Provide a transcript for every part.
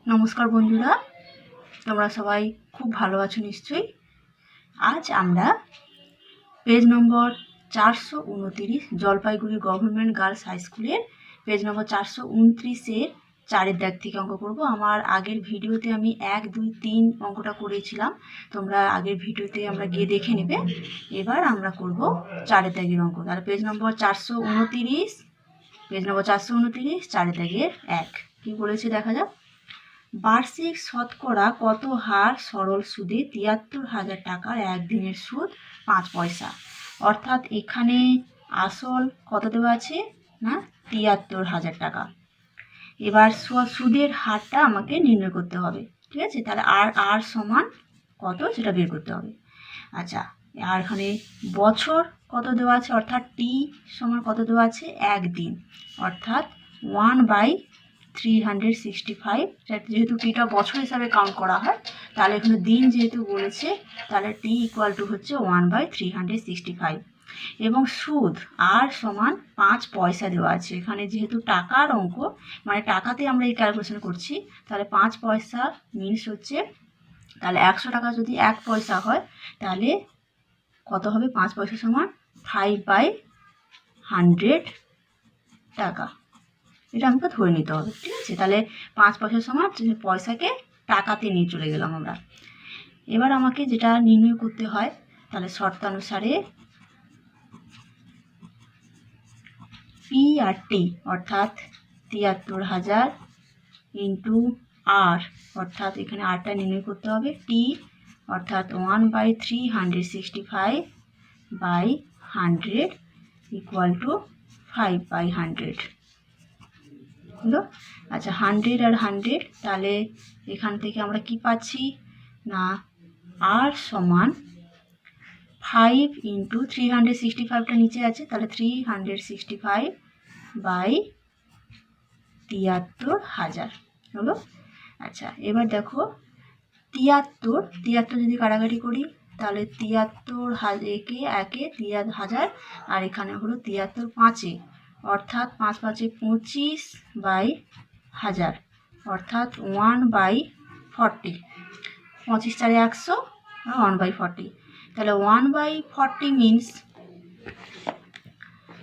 নমস্কার বন্ধুরা, তোমরা সবাই খুব ভালো আছো নিশ্চয়ই। আজ আমরা page number 429 Jalpaiguri government girls high স্কুলের পেজ নম্বর 429-এর 4-এর দাগ থেকে অঙ্ক করব। আমার আগের ভিডিওতে আমি 1, 2, 3 অঙ্কটা করেছিলাম, তোমরা আগের ভিডিওতে আমরা গিয়ে দেখে নেবে। এবার আমরা করব 4-এর দাগের অঙ্ক। তাহলে পেজ নম্বর 429, 4-এর দাগের 1 কি বলেছে দেখা যাক। বার্ষিক শতকরা কত হার সরল সুদে ৭৩,০০০ টাকার একদিনের সুদ 5 পয়সা। অর্থাৎ এখানে আসল কত দেওয়া আছে না ৭৩,০০০ টাকা। এবার সুদের হারটা আমাকে নির্ণয় করতে হবে, ঠিক আছে। তাহলে আর সমান কত সেটা বের করতে হবে। আচ্ছা, আর এখানে বছর কত দেওয়া আছে, অর্থাৎ টি সমান কত দেওয়া আছে, একদিন, অর্থাৎ 1/365। যেহেতু টিটা বছর হিসাবে কাউন্ট করা হয়, তাহলে এখানে দিন যেহেতু বলেছে, তাহলে টি ইকুয়াল টু হচ্ছে 1/365। এবং সুদ আর সমান 5 পয়সা দেওয়া আছে। এখানে যেহেতু টাকার অঙ্ক, মানে টাকাতে আমরা এই ক্যালকুলেশন করছি, তাহলে 5 পয়সা মিনস হচ্ছে, তাহলে 100 টাকা যদি 1 পয়সা হয়, তাহলে কত হবে, 5 পয়সা সমান 5/100 টাকা। এটা আমাকে ধরে নিতে হবে, ঠিক আছে। তাহলে 5 পয়সা সমান পয়সাকে টাকাতে নিয়ে চলে গেলাম আমরা। এবার আমাকে যেটা নির্ণয় করতে হয়, তাহলে শর্তানুসারে পি আর টি অর্থাৎ ৭৩,০০০ ইন্টু আর, অর্থাৎ এখানে আরটা নির্ণয় করতে হবে, টি অর্থাৎ 1/365/100 ইকুয়াল টু 5/100 হলো। আচ্ছা, 100 আর 100, তাহলে এখান থেকে আমরা কি পাচ্ছি না আর সমান 5 ইন্টু 365টা নিচে আছে, তাহলে 365/73,০০০ হলো। আচ্ছা, এবার দেখো 73 যদি কাটাকাটি করি, তাহলে 73,000 আর এখানে হলো 73 5-এ, অর্থাৎ 5 5-এ 25/1000, অর্থাৎ 1/40। 25 4-এ 100, 1/40। তাহলে 1/40 মিনস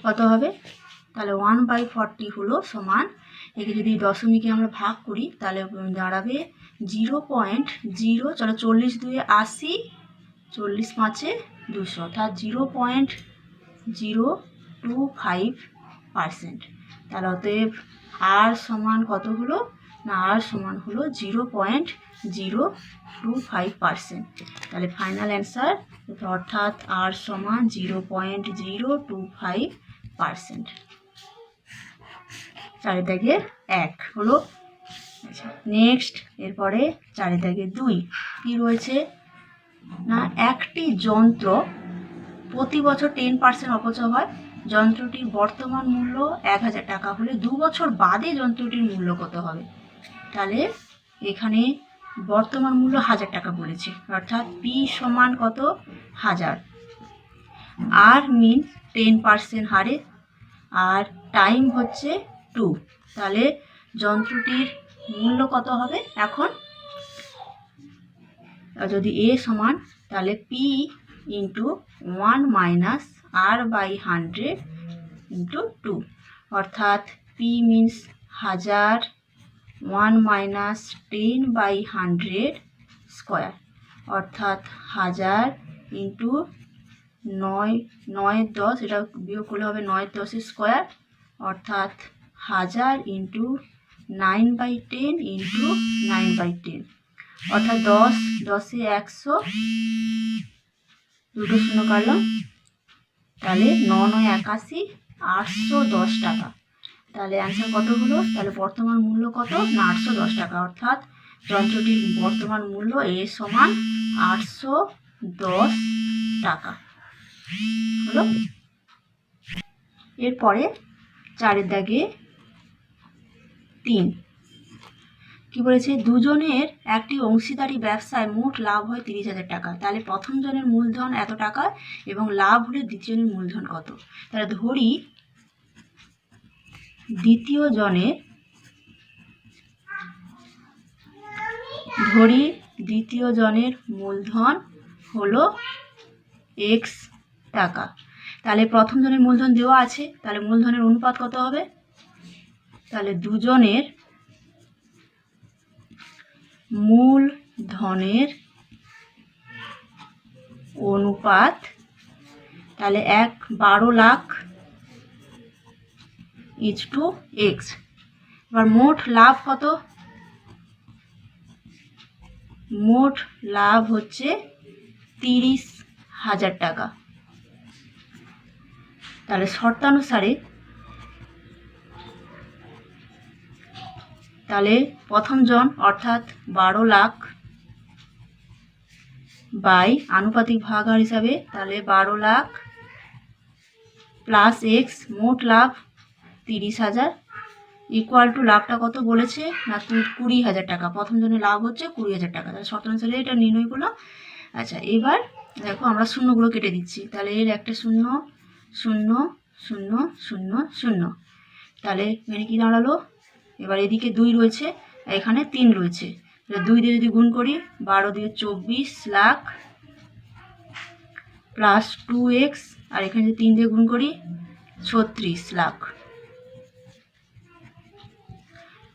কত হবে, তাহলে 1/40 হলো সমান, একে যদি দশমিকে আমরা ভাগ করি, তাহলে দাঁড়াবে 0.0, চলো 40 2-এ 80, 40 5-এ 200, অর্থাৎ 0.025%। তাহলে অতএব আর সমান কত হলো না, আর সমান হলো 0.025%। তাহলে ফাইনাল অ্যান্সার, অর্থাৎ আর সমান 0.025%। 4-এর দাগে 1 হলো। আচ্ছা, নেক্সট এরপরে 4-এর দাগে 2 কি রয়েছে না, একটি যন্ত্র প্রতি বছর 10% অপচয় হয়। যন্ত্রটির বর্তমান মূল্য 1000 টাকা হলে 2 বছর বাদে যন্ত্রটির মূল্য কত হবে। তাহলে এখানে বর্তমান মূল্য 1000 টাকা বলেছে, অর্থাৎ পি সমান কত, 1000, আর মিন 10% হারে, আর টাইম হচ্ছে 2। তাহলে যন্ত্রটির মূল্য কত হবে এখন, যদি এ সমান, তাহলে P into 1 minus R/100 into 2, অর্থাৎ পি মিনস 1000, 1 মাইনাস 10/100 স্কোয়ার, অর্থাৎ 1000 ইন্টু 9 10, এটা বিয়োগ করলে হবে 9 10 স্কোয়ার, অর্থাৎ 1000 ইন্টু 9/10 ইন্টু 9/10, অর্থাৎ 10 10-এ 100, দুটো শূন্য কাটলাম, তাহলে 9 9 81, 810 টাকা। তাহলে অ্যান্সার কত হলো, তাহলে বর্তমান মূল্য কত না 810 টাকা, অর্থাৎ যন্ত্রটির বর্তমান মূল্য এ সমান 810 টাকা হলো। এরপরে 4-এর দাগে 3 কি বলেছে, দুজনের একটি অংশীদারি ব্যবসায় মোট লাভ হয় 30,000 টাকা। তাহলে প্রথম জনের মূলধন এত টাকা এবং লাভ হলে দ্বিতীয় জনের মূলধন কত। তাহলে ধরি দ্বিতীয় জনের ধরি দ্বিতীয় জনের মূলধন হলো এক্স টাকা। তাহলে প্রথম জনের মূলধন দেওয়া আছে, তাহলে মূলধনের অনুপাত কত হবে? তাহলে দুজনের মূলধনের অনুপাত, তাহলে 12 লাখ ইজ টু এক্স। এবার মোট লাভ কত? মোট লাভ হচ্ছে 30,000 টাকা। তাহলে শর্তানুসারে তাহলে প্রথম জন অর্থাৎ 12 লাখ বাই আনুপাতিক ভাগাহার হিসাবে, তাহলে 12 লাখ প্লাস এক্স, মোট লাভ 30,000 ইকুয়াল টু লাভটা কত বলেছে না 20,000 টাকা। প্রথম জনের লাভ হচ্ছে 20,000 টাকা। তাহলে শর্তানুসারে এটা নির্ণয় করলাম। আচ্ছা, এবার দেখো আমরা শূন্যগুলো কেটে দিচ্ছি। তাহলে এর একটা শূন্য, শূন্য, শূন্য, শূন্য, শূন্য, তাহলে এখানে কি দাঁড়ালো? এবার এদিকে 2 রয়েছে, এখানে 3 রয়েছে। 2 দিয়ে যদি গুণ করি, 12 দিয়ে 24 লাখ প্লাস 2x, আর এখানে যদি 3 দিয়ে গুণ করি 36 লাখ।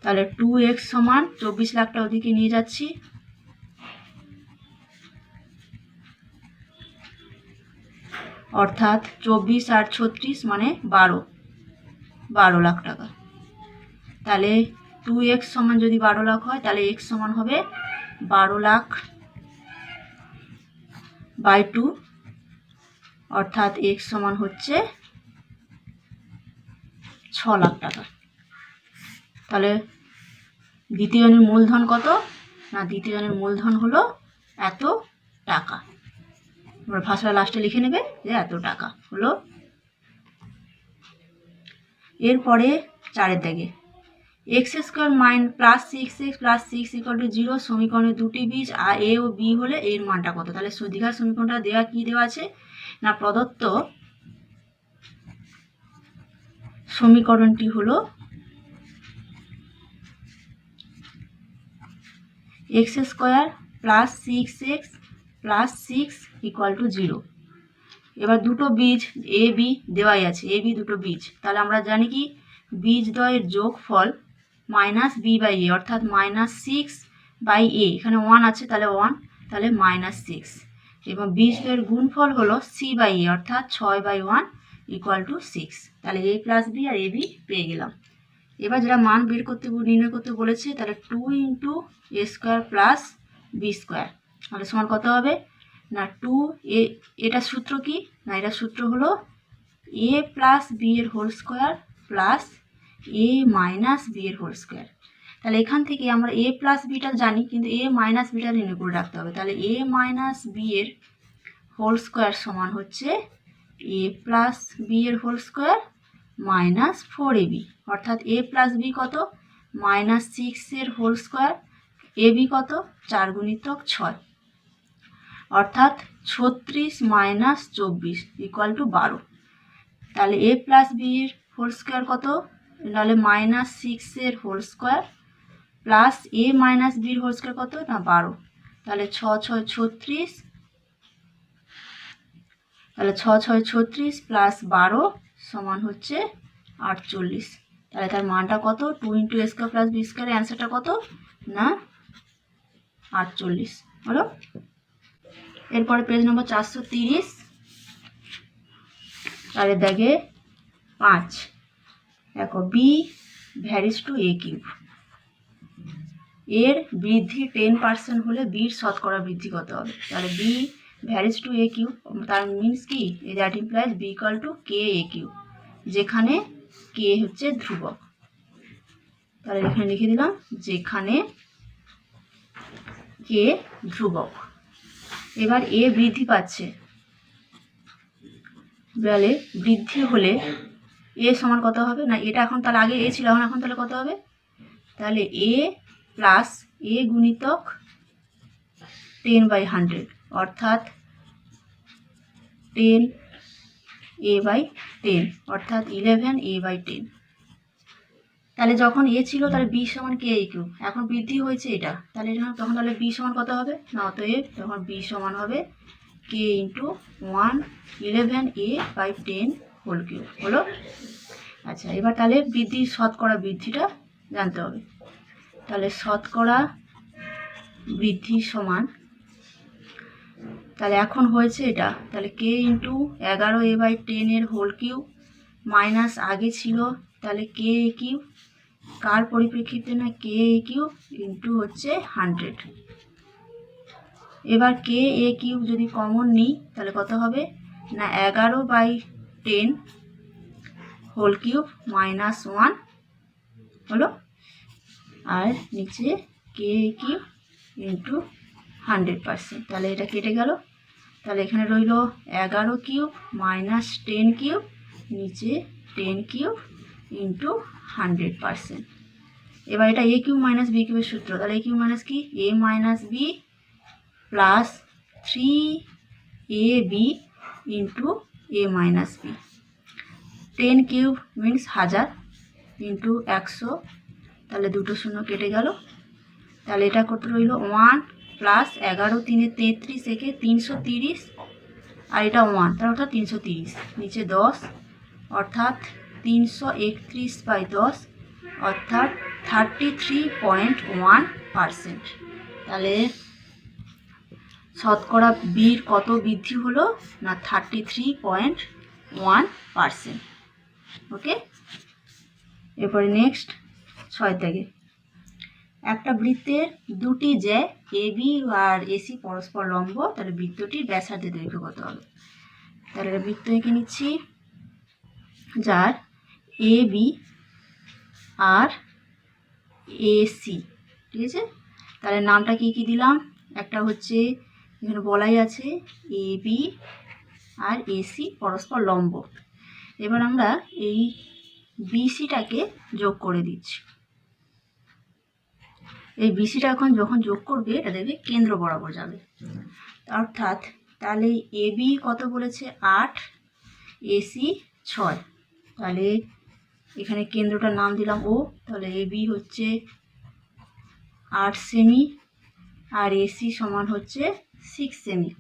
তাহলে 2x সমান 24 লাখটা ওদিকে নিয়ে যাচ্ছি, অর্থাৎ 24 আর 36 মানে 12 লাখ টাকা। তাহলে 2x সমান যদি 12 লাখ হয়, তাহলে x সমান হবে 12 লাখ বাই 2, অর্থাৎ x সমান হচ্ছে 6 লাখ টাকা। তাহলে দ্বিতীয় জনের মূলধন কত না? দ্বিতীয় জনের মূলধন হলো এত টাকা। তোমরা ভাষাটা লাস্টে লিখে নেবে যে এত টাকা হলো। এরপরে 4 দাগে x square plus 6x plus 6 equal to 0 সমীকরণের দুটি বীজ আর এ ও বি হলে এর মানটা কত? তাহলে দ্বিঘাত সমীকরণটা দেওয়া কি দেওয়া আছে না প্রদত্ত সমীকরণটি হলো x square plus 6x plus 6 equal to 0। এবার দুটো বীজ এ বি দেওয়াই আছে, এ বি দুটো বীজ। তাহলে আমরা জানি কি বীজদ্বয়ের যোগফল মাইনাস বি বাই এ, অর্থাৎ -6 বাই এ, এখানে 1 আছে তাহলে 1, তাহলে -6, এবং বীজদ্বয়ের গুণফল হলো সি বাই এ, অর্থাৎ 6 বাই 1 ইকুয়াল টু 6। তাহলে এ plus B R A B পেয়ে গেলাম। এবার যেটা মান নির্ণয় করতে বলেছে, তাহলে 2 ইন্টু এ স্কোয়ার প্লাস বি স্কোয়ার, তাহলে সমান কত হবে না 2 এ, এটা সূত্র কি না এটা সূত্র হলো এ প্লাস বি এর হোল স্কোয়ার প্লাস এ মাইনাস বি এর হোল স্কোয়ার। তাহলে এখান থেকে আমরা এ প্লাস বিটা জানি, কিন্তু এ মাইনাস বিটা নির্ণয় করে রাখতে হবে। তাহলে এ মাইনাস বি এর হোল স্কোয়ার সমান হচ্ছে এ প্লাস বি এর হোল স্কোয়ার মাইনাস 4ab, অর্থাৎ এ প্লাস বি কত -6 এর হোল স্কোয়ার, এ বি কত 4 গুণিতক 6, অর্থাৎ 36 মাইনাস 24 ইকুয়াল টু 12। তাহলে এ প্লাস বি এর হোল স্কোয়ার কত? তাহলে -6 এর হোল স্কোয়ার প্লাস এ মাইনাস বির হোল স্কোয়ার কত না 12, তাহলে 6 6 36, তাহলে 6 6 36 প্লাস 12 সমান হচ্ছে 48। তাহলে তার মানটা কত? 2 ইন্টু এ স্কোয়ার প্লাস বি স্কোয়ারের অ্যান্সারটা কত না 48 হলো। এরপরে পেজ নম্বর 430, তাহলে দেখে 5 দেখো B varies to A cube, এর বৃদ্ধি 10% হলে বির শতকরা বৃদ্ধি কত হবে? তাহলে B varies to A cube, তার মিনস কি that implies B equal to K A cube, যেখানে কে হচ্ছে ধ্রুবক। তাহলে এখানে লিখে দিলাম যেখানে কে ধ্রুবক। এবার এ বৃদ্ধি পাচ্ছে, তাহলে বৃদ্ধি হলে এ সমান কত হবে না এটা এখন তাহলে আগে এ ছিল, এখন তাহলে কত হবে? তাহলে এ প্লাস এ গুণিতক 10/100, অর্থাৎ 10 a/10, অর্থাৎ 11 a/10। তাহলে যখন এ ছিল তাহলে বি সমান কে এ কিউব, এখন বৃদ্ধি হয়েছে এটা, তাহলে তখন তাহলে বি সমান কত হবে না, অতএব তখন বি সমান হবে কে ইন্টু 111a/10 হোল কিউব হলো। আচ্ছা, এবার তাহলে বৃদ্ধির শতকরা বৃদ্ধিটা জানতে হবে। তাহলে শতকরা বৃদ্ধি সমান, তাহলে এখন হয়েছে এটা, তাহলে K into 11a/10 whole cube minus আগে ছিল তাহলে কে এ কিউব, কার পরিপ্রেক্ষিতে না কে এ কিউব ইন্টু হচ্ছে 100। এবার কে এ কিউব যদি কমন নিই তাহলে কত হবে না 11/10 হোল কিউব মাইনাস 1 হলো, আর নিচে কে এ কিউব ইন্টু 100%, তাহলে এটা কেটে গেল। তাহলে এখানে রইল 11 কিউব মাইনাস 10 কিউব, নিচে 10 কিউব ইন্টু 100%। এবার এটা এ কিউব মাইনাস বি কিউবের সূত্র, তাহলে এ কিউব মাইনাস কি A minus B plus 3ab into A minus B. 10 cube means 1000 into 100, তাহলে দুটো শূন্য কেটে গেল। তাহলে এটা কত রইল 1 প্লাস 11 3 33 একে 330, আর এটা 1 তার অর্থাৎ 330, নিচে 10 অর্থাৎ 331/10 অর্থাৎ 33.1%। তাহলে শতকরা বির কত বৃদ্ধি হলো না 33.1%। ওকে, এরপরে নেক্সট 6 থেকে, একটা বৃত্তের দুটি যে এ বি আর এসি পরস্পর লম্ব, তাহলে বৃত্তটির ব্যাসার্ধের দৈর্ঘ্য কত হবে। তাহলে বৃত্ত এঁকে নিচ্ছি যার এ বি আর এসি, ঠিক আছে। তাহলে নামটা কি কি দিলাম, একটা হচ্ছে এখানে বলাই আছে এ বি আর এসি পরস্পর লম্ব। এবার আমরা এই বিসিটাকে যোগ করে দিচ্ছি। এই বিসিটা এখন যখন যোগ করবে এটা দেখবে কেন্দ্র বরাবর যাবে, অর্থাৎ তাহলে এ বি কত বলেছে 8, এসি 6, তাহলে এখানে কেন্দ্রটার নাম দিলাম ও, তাহলে এ বি হচ্ছে 8 সেমি আর এসি সমান হচ্ছে 6 সেমি।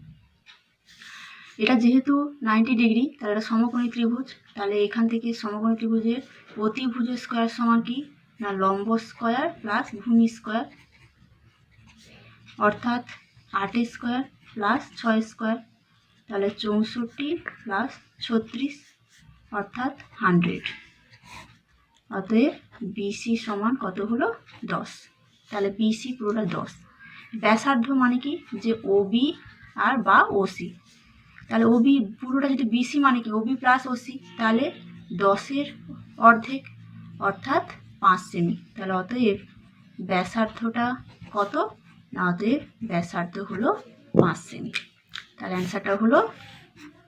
এটা যেহেতু 90 ডিগ্রি তাহলে এটা সমকোণী ত্রিভুজ, তাহলে এখান থেকে সমকোণী ত্রিভুজের প্রতিভুজের স্কোয়ার সমান কি না লম্ব স্কোয়ার প্লাস ভূমি স্কোয়ার, অর্থাৎ 8 স্কোয়ার প্লাস 6 স্কোয়ার, তাহলে 64 প্লাস 36 অর্থাৎ 100। অতএব বিসি সমান কত হলো 10। তাহলে বিসি পুরোটা 10। ব্যাসার্ধ মানে কি যে ওবি আর বা ওসি, তাহলে ওবি পুরোটা যদি বিসি মানে কি ওবি প্লাস ওসি, তাহলে 10-এর অর্ধেক অর্থাৎ 5 সেমি। তাহলে অতএব ব্যাসার্ধটা কত না, অতএব ব্যাসার্ধ হলো 5 সেমি। তাহলে অ্যান্সারটা হলো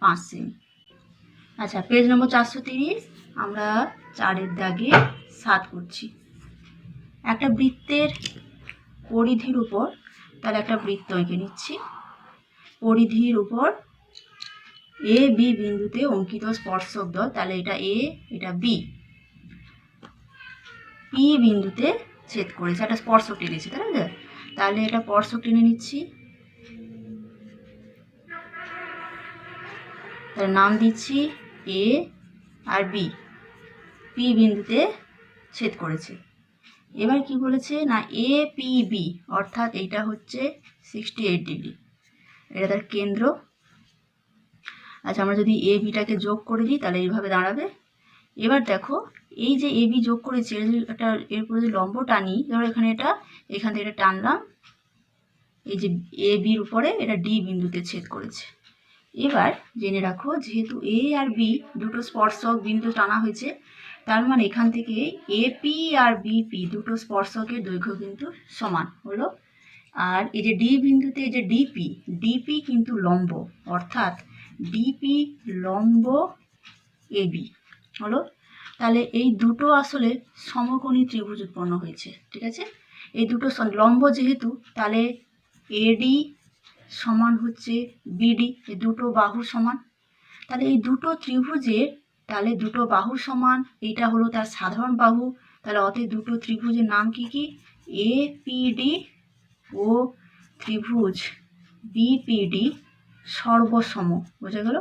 5 সেমি। আচ্ছা, পেজ নম্বর 430, আমরা 4-এর দাগে 7 করছি। একটা বৃত্তের পরিধির উপর, তাহলে একটা বৃত্ত এঁকে নিচ্ছি। পরিধির উপর এ বি বিন্দুতে অঙ্কিত স্পর্শক দল, তাহলে এটা এ এটা বি, পি বিন্দুতে ছেদ করেছে, একটা স্পর্শক টেনেছে, তাই না। তাহলে এটা স্পর্শক টেনে নিচ্ছি, তার নাম দিচ্ছি এ আর বি, পি বিন্দুতে ছেদ করেছে। এবার কি বলেছে না এ পি বি, অর্থাৎ এইটা হচ্ছে 68 ডিগ্রি, এটা তার কেন্দ্র। আচ্ছা, আমরা যদি এ বিটাকে যোগ করে দিই তাহলে এইভাবে দাঁড়াবে। এবার দেখো এই যে এ বি যোগ করেছে এটা, এরপরে যদি লম্ব টানি, ধরো এখানে এটা এখান থেকে এটা টানলাম, এই যে এ বির উপরে এটা ডি বিন্দুতে ছেদ করেছে। এবার জেনে রাখো যেহেতু এ আর বি দুটো স্পর্শক বিন্দু টানা হয়েছে, তার মানে এখান থেকে এপি আর বিপি দুটো স্পর্শকের দৈর্ঘ্য কিন্তু সমান হলো। আর এই যে ডি বিন্দুতে এই যে ডিপি, ডিপি কিন্তু লম্ব, অর্থাৎ ডিপি লম্ব এবি হলো। তাহলে এই দুটো আসলে সমকোণী ত্রিভুজ উৎপন্ন হয়েছে, ঠিক আছে। এই দুটো লম্ব যেহেতু, তাহলে এডি সমান হচ্ছে বিডি, এই দুটো বাহু সমান। তাহলে এই দুটো ত্রিভুজের, তাহলে দুটো বাহু সমান, এইটা হলো তার সাধারণ বাহু, তাহলে অতএব দুটো ত্রিভুজের নাম কি কি? এপিডি ও ত্রিভুজ বিপিডি সর্বসম। বোঝা গেল?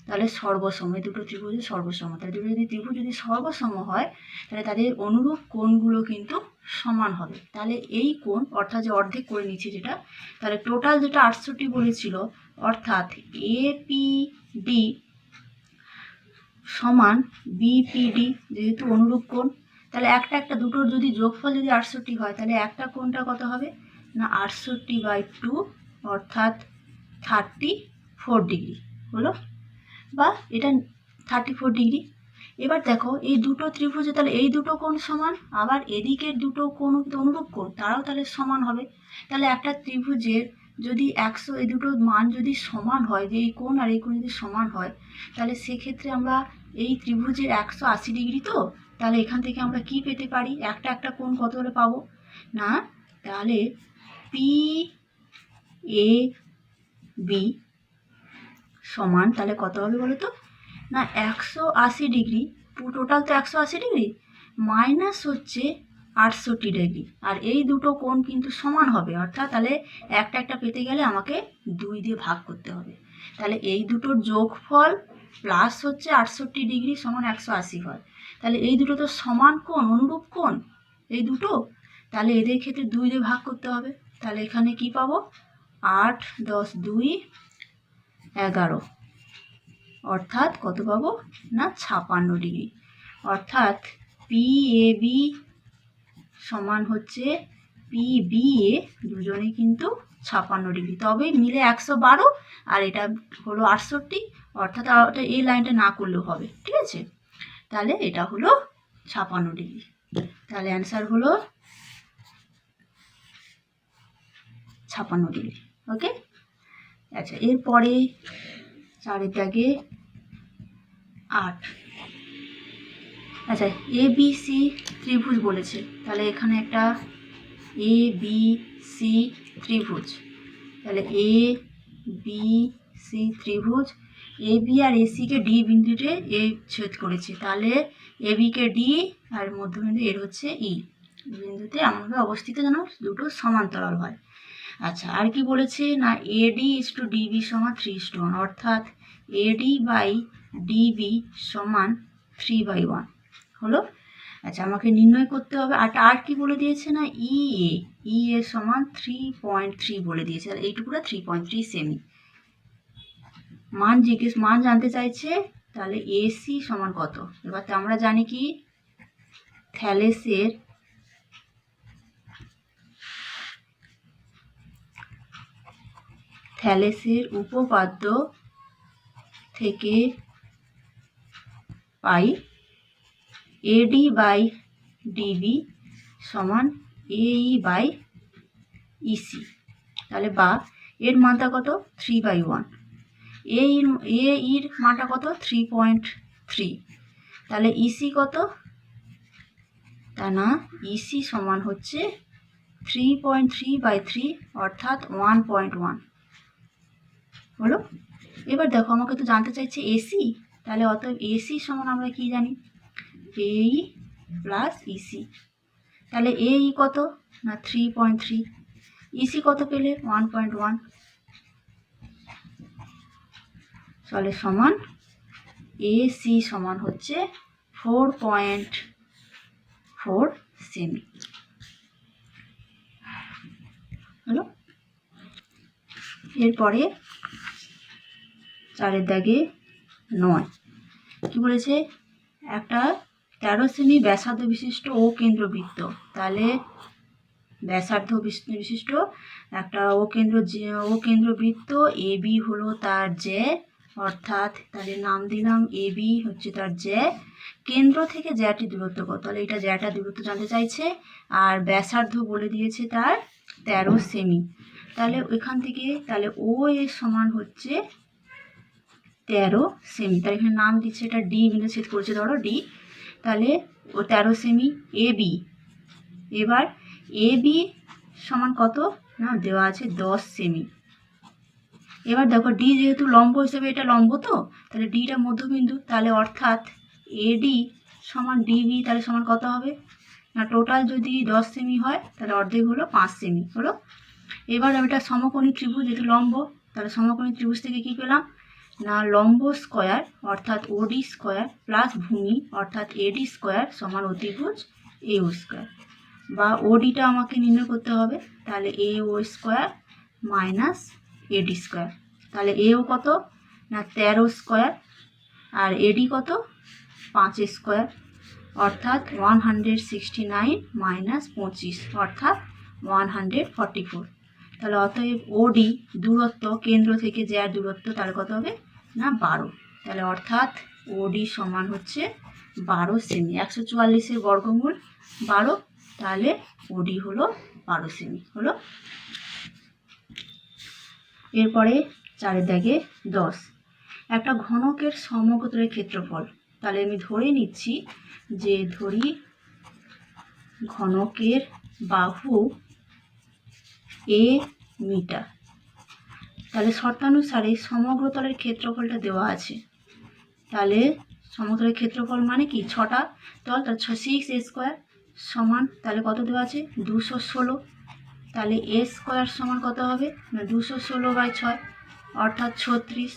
তাহলে সর্বসম, এই দুটো ত্রিভুজের সর্বসম। তাহলে দুটো যদি ত্রিভুজ যদি সর্বসম হয় তাহলে তাদের অনুরূপ কোণগুলো কিন্তু সমান হবে। তাহলে এই কোণ অর্থাৎ যে অর্ধেক করে নিচ্ছে যেটা, তাহলে টোটাল যেটা 68 বলেছিল, অর্থাৎ এপিডি সমান বিপিডি, যেহেতু অনুরূপ কোণ, তাহলে একটা দুটোর যদি যোগফল যদি 68 হয় তাহলে একটা কোণটা কত হবে না 68/2 অর্থাৎ 34 ডিগ্রি হলো, বা এটা 34 ডিগ্রি। এবার দেখো এই দুটো ত্রিভুজে তাহলে এই দুটো কোণ সমান, আবার এদিকের দুটো কোণ অনুরূপ কোণ, তারাও তাহলে সমান হবে। তাহলে একটা ত্রিভুজের যদি 100 এই দুটো মান যদি সমান হয়, যে এই কোণ আর এই কোণ যদি সমান হয়, তাহলে সেক্ষেত্রে আমরা এই ত্রিভুজের 180 ডিগ্রি, তো তাহলে এখান থেকে আমরা কি পেতে পারি? একটা কোণ কত হলে পাবো না, তাহলে পি এ বি সমান তাহলে কত হবে বলো তো না 180 ডিগ্রি, টোটাল তো 180 ডিগ্রি মাইনাস হচ্ছে 68 ডিগ্রি, আর এই দুটো কোণ কিন্তু সমান হবে, অর্থাৎ তাহলে একটা পেতে গেলে আমাকে 2 দিয়ে ভাগ করতে হবে। তাহলে এই দুটোর যোগফল প্লাস হচ্ছে 68 ডিগ্রি সমান 180 হয়। তাহলে এই দুটো তো সমান কোণ, অনুরূপ কোণ এই দুটো, তাহলে এদের ক্ষেত্রে 2 দিয়ে ভাগ করতে হবে। তাহলে এখানে কি পাবো? 8 10 2 11, অর্থাৎ কত পাবো না 56 ডিগ্রি। অর্থাৎ পি এ বি সমান হচ্ছে পি বি এ, দুজনেই কিন্তু 56 ডিগ্রি, তবে মিলে 112 আর এটা হলো 68, অর্থাৎ এই লাইনটা না করলেও হবে, ঠিক আছে? তাহলে এটা হলো 56 ডিগ্রি। তাহলে অ্যান্সার হলো 56 ডিগ্রি। ওকে, আচ্ছা এরপরে 4 দাগে 8, আচ্ছা এ বি সি ত্রিভুজ বলেছে, তাহলে এখানে একটা এ বি সি ত্রিভুজ, তাহলে এ বি সি ত্রিভুজ, এ বি আর এসিকে ডি বিন্দুতে এ ছেদ করেছে, তাহলে এ বিকে ডি আর মধ্যবিন্দু এর হচ্ছে ই বিন্দুতে এমনভাবে অবস্থিত যেন দুটো সমান্তরাল হয়। আচ্ছা আর কি বলেছে না এডি ইজ টু ডিবি সমান 3:1, অর্থাৎ এডি বাই ডিবি সমান 3/1 হলো। আচ্ছা আমাকে নির্ণয় করতে হবে, আর কি বলে দিয়েছে না ই এ সমান 3.3 বলে দিয়েছে, আর এইটুকুটা 3.3 সেমি। মান জানতে চাইছে, তাহলে এসি সমান কত? এবার তো আমরা জানি কি থ্যালেসের উপপাদ্য থেকে পাই এডি বাই ডিবি সমান এই বাই ইসি, তাহলে বা এর মানটা কত 3/1, এর মানটা কত 3.3, তাহলে ইসি কত? তা না ইসি সমান হচ্ছে 3.3/3 অর্থাৎ 1.1 হলো। এবার দেখো আমাকে তো জানতে চাইছে এসি, তাহলে অতএব এসি সমান আমরা কি জানি এই প্লাস ইসি, তাহলে এই কত না 3.3, ইসি কত পেলে 1.1, তাহলে সমান এসি সমান হচ্ছে 4.4 সেমি হলো। এরপরে 4 দাগে 9 কি বলেছে, একটা 13 সেমি ব্যাসার্ধ বিশিষ্ট ও কেন্দ্রবৃত্ত, তাহলে ব্যাসার্ধ বিশিষ্ট একটা ও কেন্দ্রবৃত্ত এ বি হলো তার জ্যা, অর্থাৎ তাহলে নাম দিলাম এ বি হচ্ছে তার জ্যা, কেন্দ্র থেকে জ্যাটির দূরত্ব কত, তাহলে এটা জ্যাটার দূরত্ব জানতে চাইছে, আর ব্যাসার্ধ বলে দিয়েছে তার 13 সেমি, তাহলে ওইখান থেকে তাহলে ও এর সমান হচ্ছে 13 সেমি, তাহলে এখানে নাম দিচ্ছে এটা ডি বিন্দু ছেদ করছে ধরো ডি, তাহলে ও 13 সেমি এ বি। এবার এ বি সমান কত না দেওয়া আছে 10 সেমি। এবার দেখো ডি যেহেতু লম্ব হিসেবে এটা লম্ব, তো তাহলে ডিটা মধ্যবিন্দু, তাহলে অর্থাৎ এডি সমান ডিবি, তাহলে সমান কত হবে না টোটাল যদি 10 সেমি হয় তাহলে অর্ধেক হলো 5 সেমি হলো। এবার এটা সমকোণী ত্রিভুজ, যেহেতু লম্ব, তাহলে সমকোণী ত্রিভুজ থেকে কি পেলাম না লম্ব স্কয়ার অর্থাৎ ওডি স্কয়ার প্লাস ভূমি অর্থাৎ এডি স্কয়ার সমান অতিভুজ এও স্কয়ার, বা ওডিটা আমাকে নির্ণয় করতে হবে, তাহলে এ ও স্কয়ার মাইনাস এডি স্কয়ার। তাহলে এও কত না 13 স্কয়ার আর এডি কত 5 স্কয়ার অর্থাৎ 169 মাইনাস 25 অর্থাৎ 144। তাহলে অতএব ওডি দূরত্ব কেন্দ্র থেকে জ্যার দূরত্ব তাহলে কত হবে না 12। তাহলে অর্থাৎ ওডি সমান হচ্ছে 12 সেমি। 144-এর বর্গমূল 12, তাহলে ওডি হলো 12 সেমি হলো। এরপরে 4-এর দাগে 10, একটা ঘনকের সমগ্রতলের ক্ষেত্রফল। তাহলে আমি ধরে নিচ্ছি যে ধরি ঘনকের বাহু এ মিটার। তাহলে শর্তানুসারে সমগ্রতলের ক্ষেত্রফলটা দেওয়া আছে। তাহলে সমগ্রতলের ক্ষেত্রফল মানে কি 6টা তল, তাহলে 6 স্কোয়ার সমান তাহলে কত দেওয়া আছে 216। তাহলে এ স্কোয়ার সমান কত হবে না 216/6 অর্থাৎ 36,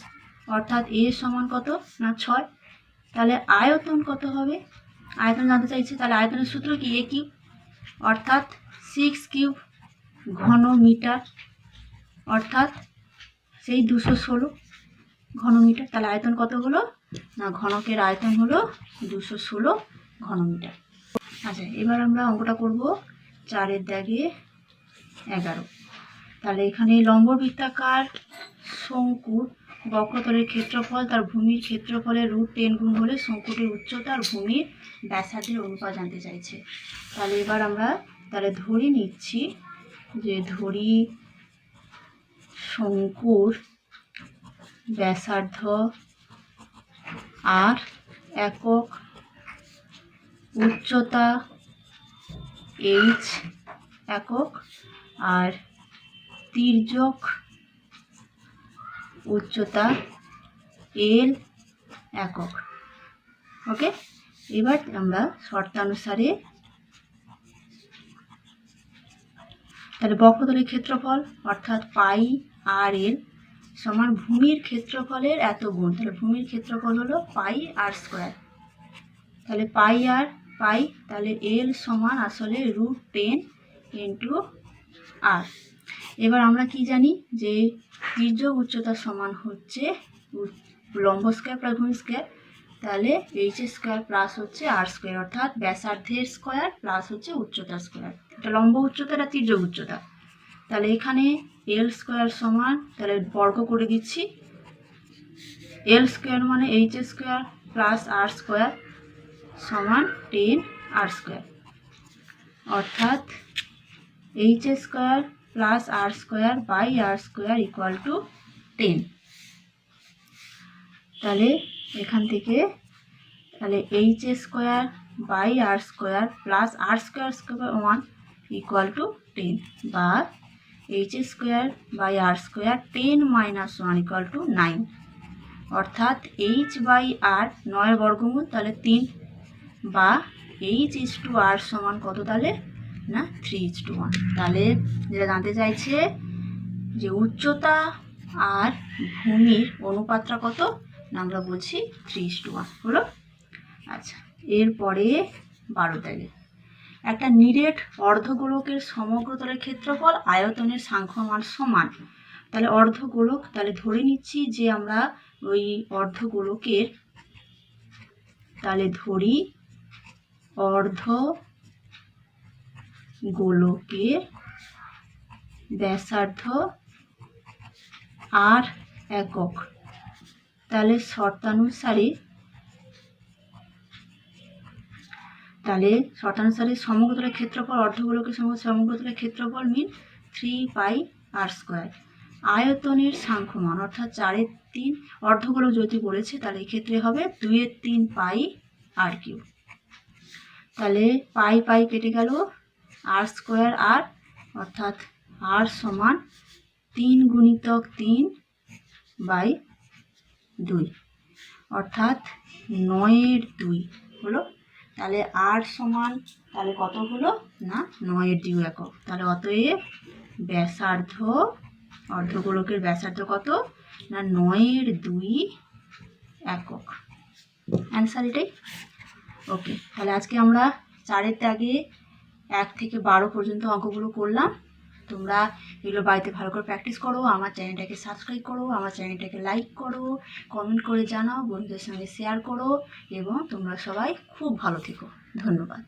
অর্থাৎ এ সমান কত না 6। তাহলে আয়তন কত হবে, আয়তন জানতে চাইছে, তাহলে আয়তনের সূত্র কি এ কিউব অর্থাৎ 6 কিউব ঘন মিটার অর্থাৎ সেই 216 ঘন মিটার। তাহলে আয়তন কত হলো না ঘনকের আয়তন হলো 216 ঘন মিটার। আচ্ছা, এবার আমরা অঙ্কটা করব 4-এর দাগে 11। তাহলে এখানে লম্ব বৃত্তাকার শঙ্কুর বক্রতলের ক্ষেত্রফল তার ভূমির ক্ষেত্রফলের √10 গুণ হলে শঙ্কুটির উচ্চতা আর ভূমির ব্যাসার্ধের অনুপাত জানতে চাইছে। তাহলে এবার আমরা তাহলে ধরে নিচ্ছি যে ধরি শঙ্কুর ব্যাসার্ধ আর একক, উচ্চতা এইচ একক আর তির্যক উচ্চতা এল একক। ওকে, এবার আমরা শর্তানুসারে তাহলে বক্রতলের ক্ষেত্রফল অর্থাৎ পাই আর এল সমান ভূমির ক্ষেত্রফলের এত গুণ। তাহলে ভূমির ক্ষেত্রফল হলো পাই আর স্কোয়ার, তাহলে পাই আর পাই, তাহলে এল সমান আসলে √10 ইন্টু আর। এবার আমরা কি জানি যে তির্যক উচ্চতা সমান হচ্ছে লম্ব স্কোয়ার প্লাস ভূমি স্কোয়ার, তাহলে এইচ স্কোয়ার প্লাস হচ্ছে আর স্কোয়ার অর্থাৎ ব্যাসার্ধের স্কোয়ার প্লাস হচ্ছে উচ্চতা স্কোয়ার। এটা লম্ব উচ্চতা, এটা তির্যক উচ্চতা। তাহলে এখানে এল স্কোয়ার সমান, তাহলে বর্গ করে দিচ্ছি, এল স্কোয়ার মানে H square plus R square সমান 10 আর স্কোয়ার অর্থাৎ H square plus R square by R square equal to 10। তাহলে এখান থেকে তাহলে H square by R square plus R square square 1 equal to 10, বা H square by R square 10 minus 1 equal to 9 অর্থাৎ H by আর 9 বর্গমূল তাহলে 3, বা H is two আর সমান কত তাহলে না 3:1। তাহলে যেটা জানতে চাইছে যে উচ্চতা আর ভূমির অনুপাতটা কত না আমরা বলছি 3:1 হলো। আচ্ছা, এরপরে 12 দাগে একটা নিরেট অর্ধগোলকের সমগ্রতলের ক্ষেত্রফল আয়তনের সাংখ্যমান সমান। তাহলে অর্ধগোলক, তাহলে ধরে নিচ্ছি যে আমরা ওই অর্ধগোলকের, তাহলে ধরি অর্ধগোলকের ব্যাসার্ধ আর একক। তাহলে শর্তানুসারে সমগ্রতলের ক্ষেত্রফল অর্ধগোলকের সমগ্রতলের ক্ষেত্রফল মিন 3 পাই আর স্কোয়ার। আয়তনের সাংখ্যমান অর্থাৎ 4/3 অর্ধগোলক যদি বলেছে তাহলে এক্ষেত্রে হবে 2/3 পাই আর কিউব। তাহলে পাই পাই কেটে গেল, আর স্কোয়ার আর অর্থাৎ আর সমান 3 গুণিতক 3/2 অর্থাৎ 9/2 হলো। তাহলে 8 সমান তাহলে কত হলো না 9-এর 2 একক। তাহলে অতএব ব্যাসার্ধ অর্ধগোলকের ব্যাসার্ধ কত না 9-এর 2 একক। অ্যান্সার এটাই। ওকে, তাহলে আজকে আমরা 4-এর দাগে 1 থেকে 12 পর্যন্ত অঙ্কগুলো করলাম। তোমরা এগুলো বাড়িতে ভালো করে প্র্যাকটিস করো, আমার চ্যানেলটাকে সাবস্ক্রাইব করো, আমার চ্যানেলটাকে লাইক করো, কমেন্ট করে জানাও, বন্ধুদের সঙ্গে শেয়ার করো এবং তোমরা সবাই খুব ভালো থেকো। ধন্যবাদ।